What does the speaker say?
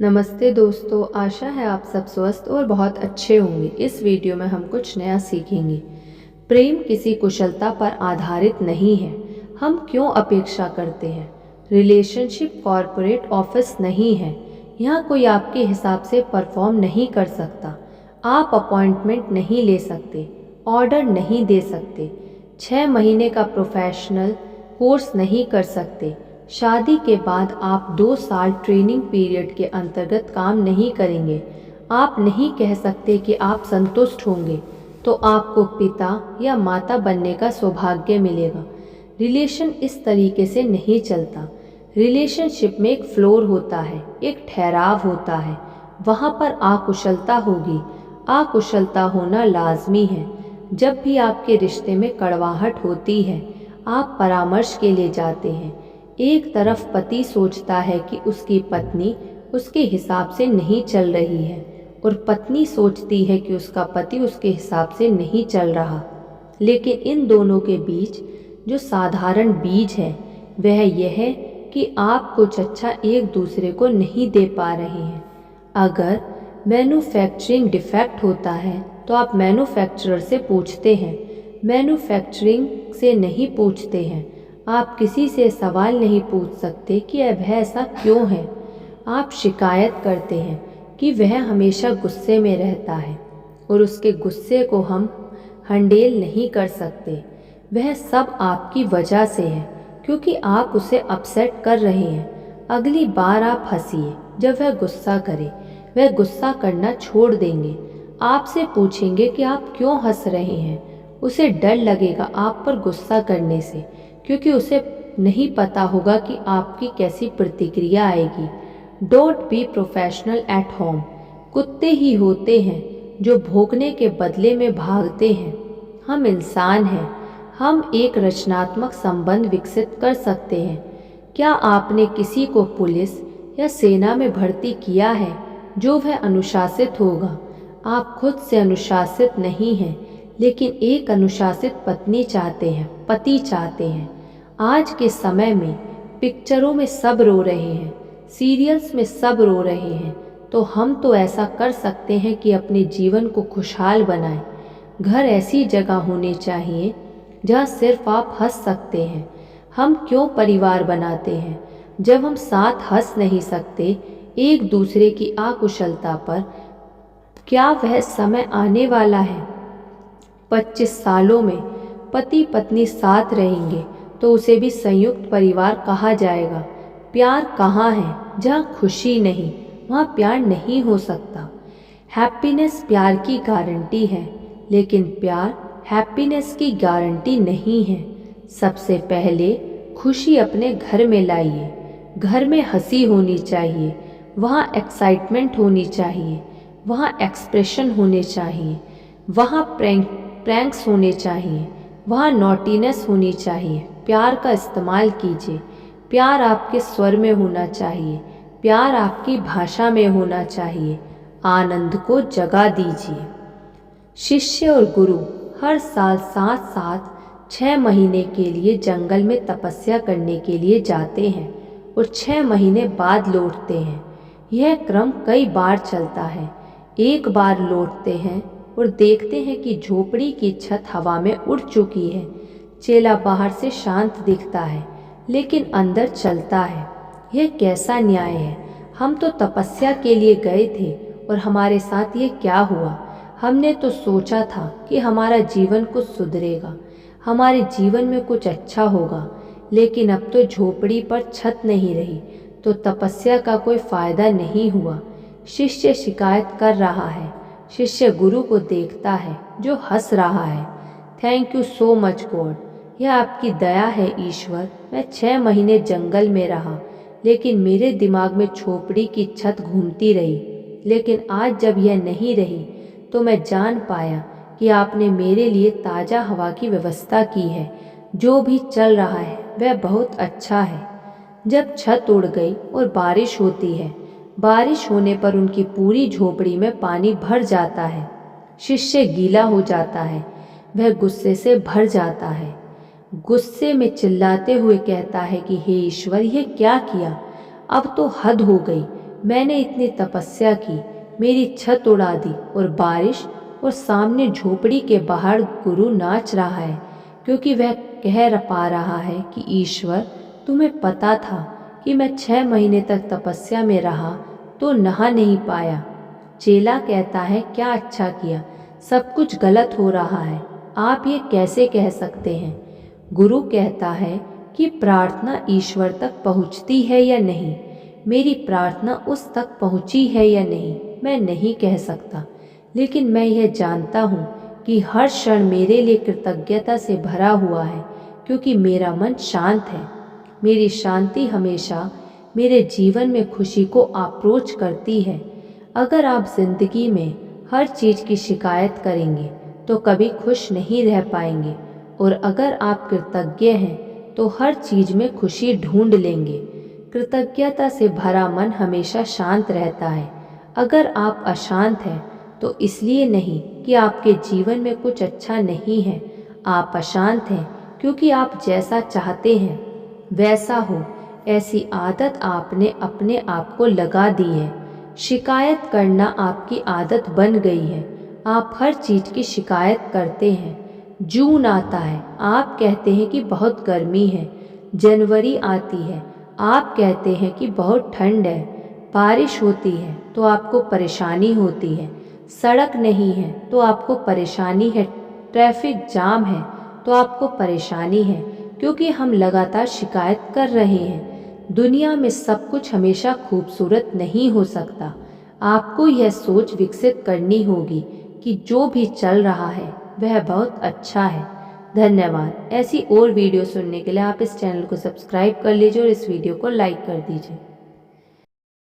नमस्ते दोस्तों, आशा है आप सब स्वस्थ और बहुत अच्छे होंगे। इस वीडियो में हम कुछ नया सीखेंगे। प्रेम किसी कुशलता पर आधारित नहीं है। हम क्यों अपेक्षा करते हैं? रिलेशनशिप कॉरपोरेट ऑफिस नहीं है। यहाँ कोई आपके हिसाब से परफॉर्म नहीं कर सकता। आप अपॉइंटमेंट नहीं ले सकते, ऑर्डर नहीं दे सकते, 6 महीने का प्रोफेशनल कोर्स नहीं कर सकते। शादी के बाद आप 2 साल ट्रेनिंग पीरियड के अंतर्गत काम नहीं करेंगे। आप नहीं कह सकते कि आप संतुष्ट होंगे तो आपको पिता या माता बनने का सौभाग्य मिलेगा। रिलेशन इस तरीके से नहीं चलता। रिलेशनशिप में एक फ्लोर होता है, एक ठहराव होता है। वहाँ पर अकुशलता होगी। अकुशलता होना लाजमी है। जब भी आपके रिश्ते में कड़वाहट होती है, आप परामर्श के लिए जाते हैं। एक तरफ पति सोचता है कि उसकी पत्नी उसके हिसाब से नहीं चल रही है और पत्नी सोचती है कि उसका पति उसके हिसाब से नहीं चल रहा। लेकिन इन दोनों के बीच जो साधारण बीज है वह यह है कि आप कुछ अच्छा एक दूसरे को नहीं दे पा रहे हैं। अगर मैन्युफैक्चरिंग डिफेक्ट होता है तो आप मैन्युफैक्चरर से पूछते हैं, मैन्युफैक्चरिंग से नहीं पूछते हैं। आप किसी से सवाल नहीं पूछ सकते कि वह ऐसा क्यों है। आप शिकायत करते हैं कि वह हमेशा गुस्से में रहता है और उसके गुस्से को हम हैंडल नहीं कर सकते। वह सब आपकी वजह से है क्योंकि आप उसे अपसेट कर रहे हैं। अगली बार आप हंसिए जब वह गुस्सा करे। वह गुस्सा करना छोड़ देंगे। आपसे पूछेंगे कि आप क्यों हंस रहे हैं। उसे डर लगेगा आप पर गुस्सा करने से क्योंकि उसे नहीं पता होगा कि आपकी कैसी प्रतिक्रिया आएगी। Don't be professional at home. कुत्ते ही होते हैं जो भौंकने के बदले में भागते हैं। हम इंसान हैं। हम एक रचनात्मक संबंध विकसित कर सकते हैं। क्या आपने किसी को पुलिस या सेना में भर्ती किया है जो वह अनुशासित होगा? आप खुद से अनुशासित नहीं हैं, लेकिन एक अनुशासित पत्नी चाहते हैं, पति चाहते हैं। आज के समय में पिक्चरों में सब रो रहे हैं, सीरियल्स में सब रो रहे हैं, तो हम तो ऐसा कर सकते हैं कि अपने जीवन को खुशहाल बनाएं। घर ऐसी जगह होनी चाहिए जहाँ सिर्फ आप हंस सकते हैं। हम क्यों परिवार बनाते हैं जब हम साथ हंस नहीं सकते एक दूसरे की अकुशलता पर? क्या वह समय आने वाला है 25 सालों में पति पत्नी साथ रहेंगे तो उसे भी संयुक्त परिवार कहा जाएगा? प्यार कहाँ है जहाँ खुशी नहीं, वहाँ प्यार नहीं हो सकता। हैप्पीनेस प्यार की गारंटी है, लेकिन प्यार हैप्पीनेस की गारंटी नहीं है। सबसे पहले खुशी अपने घर में लाइए। घर में हंसी होनी चाहिए, वहाँ एक्साइटमेंट होनी चाहिए, वहाँ एक्सप्रेशन होने चाहिए, वहाँ प्रैंक्स होने चाहिए, वहाँ नॉटीनेस होनी चाहिए। प्यार का इस्तेमाल कीजिए। प्यार आपके स्वर में होना चाहिए, प्यार आपकी भाषा में होना चाहिए। आनंद को जगा दीजिए। शिष्य और गुरु हर साल साथ साथ 6 महीने के लिए जंगल में तपस्या करने के लिए जाते हैं और 6 महीने बाद लौटते हैं। यह क्रम कई बार चलता है। एक बार लौटते हैं और देखते हैं कि झोपड़ी की छत हवा में उड़ चुकी है। चेला बाहर से शांत दिखता है लेकिन अंदर चलता है। यह कैसा न्याय है? हम तो तपस्या के लिए गए थे और हमारे साथ ये क्या हुआ? हमने तो सोचा था कि हमारा जीवन कुछ सुधरेगा, हमारे जीवन में कुछ अच्छा होगा, लेकिन अब तो झोपड़ी पर छत नहीं रही तो तपस्या का कोई फायदा नहीं हुआ। शिष्य शिकायत कर रहा है। शिष्य गुरु को देखता है जो हंस रहा है। Thank you so much God. यह आपकी दया है ईश्वर। मैं 6 महीने जंगल में रहा लेकिन मेरे दिमाग में झोपड़ी की छत घूमती रही। लेकिन आज जब यह नहीं रही तो मैं जान पाया कि आपने मेरे लिए ताज़ा हवा की व्यवस्था की है। जो भी चल रहा है वह बहुत अच्छा है। जब छत उड़ गई और बारिश होती है, बारिश होने पर उनकी पूरी झोपड़ी में पानी भर जाता है। शिष्य गीला हो जाता है। वह गुस्से से भर जाता है। गुस्से में चिल्लाते हुए कहता है कि हे ईश्वर, यह क्या किया? अब तो हद हो गई। मैंने इतनी तपस्या की, मेरी छत उड़ा दी और बारिश, और सामने झोपड़ी के बाहर गुरु नाच रहा है, क्योंकि वह कह पा रहा है कि ईश्वर, तुम्हें पता था कि मैं 6 महीने तक तपस्या में रहा तो नहा नहीं पाया। चेला कहता है, क्या अच्छा किया, सब कुछ गलत हो रहा है, आप ये कैसे कह सकते हैं? गुरु कहता है कि प्रार्थना ईश्वर तक पहुंचती है या नहीं, मेरी प्रार्थना उस तक पहुंची है या नहीं, मैं नहीं कह सकता, लेकिन मैं यह जानता हूँ कि हर क्षण मेरे लिए कृतज्ञता से भरा हुआ है, क्योंकि मेरा मन शांत है। मेरी शांति हमेशा मेरे जीवन में खुशी को अप्रोच करती है। अगर आप जिंदगी में हर चीज़ की शिकायत करेंगे तो कभी खुश नहीं रह पाएंगे, और अगर आप कृतज्ञ हैं तो हर चीज़ में खुशी ढूंढ लेंगे। कृतज्ञता से भरा मन हमेशा शांत रहता है। अगर आप अशांत हैं तो इसलिए नहीं कि आपके जीवन में कुछ अच्छा नहीं है, आप अशांत हैं क्योंकि आप जैसा चाहते हैं वैसा हो, ऐसी आदत आपने अपने आप को लगा दी है। शिकायत करना आपकी आदत बन गई है। आप हर चीज़ की शिकायत करते हैं। जून आता है, आप कहते हैं कि बहुत गर्मी है। जनवरी आती है, आप कहते हैं कि बहुत ठंड है। बारिश होती है तो आपको परेशानी होती है। सड़क नहीं है तो आपको परेशानी है। ट्रैफिक जाम है तो आपको परेशानी है, क्योंकि हम लगातार शिकायत कर रहे हैं। दुनिया में सब कुछ हमेशा खूबसूरत नहीं हो सकता। आपको यह सोच विकसित करनी होगी कि जो भी चल रहा है वह बहुत अच्छा है। धन्यवाद। ऐसी और वीडियो सुनने के लिए आप इस चैनल को सब्सक्राइब कर लीजिए और इस वीडियो को लाइक कर दीजिए।